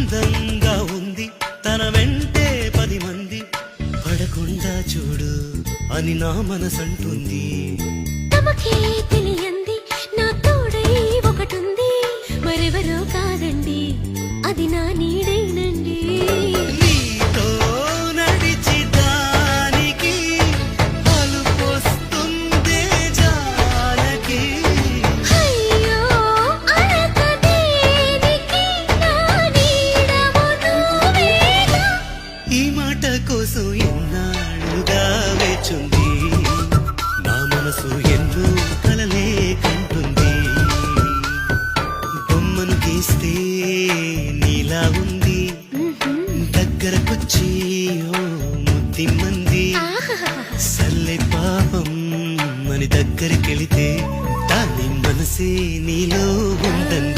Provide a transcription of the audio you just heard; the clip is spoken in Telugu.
అందంగా ఉంది తన వెంటే 10 మంది పడకుండా చూడు అని నా మనసంటుంది. తమకే తెలియంది నా తోడై ఒకటుంది, మరెవరో కాదండి అది నా నీడేనండి. నీతో నడిచి దానికి అలుపొస్తుందే జానకి. అయ్యో అడక దేనికి నా నీడవు నువ్వేగా. ఈ మాట కోసం ఎన్నాళ్ళుగా వేచుంది నా మనసు, ఎన్నో కలలే కంటుంది. బొమ్మను గీస్తే నీలా ఉంది, దగ్గరకొచ్చి ఓ ముద్దిమ్మంది. సల్లే పాపం అని దగ్గరికెళితే దాని మనసే నీలో ఉందండి.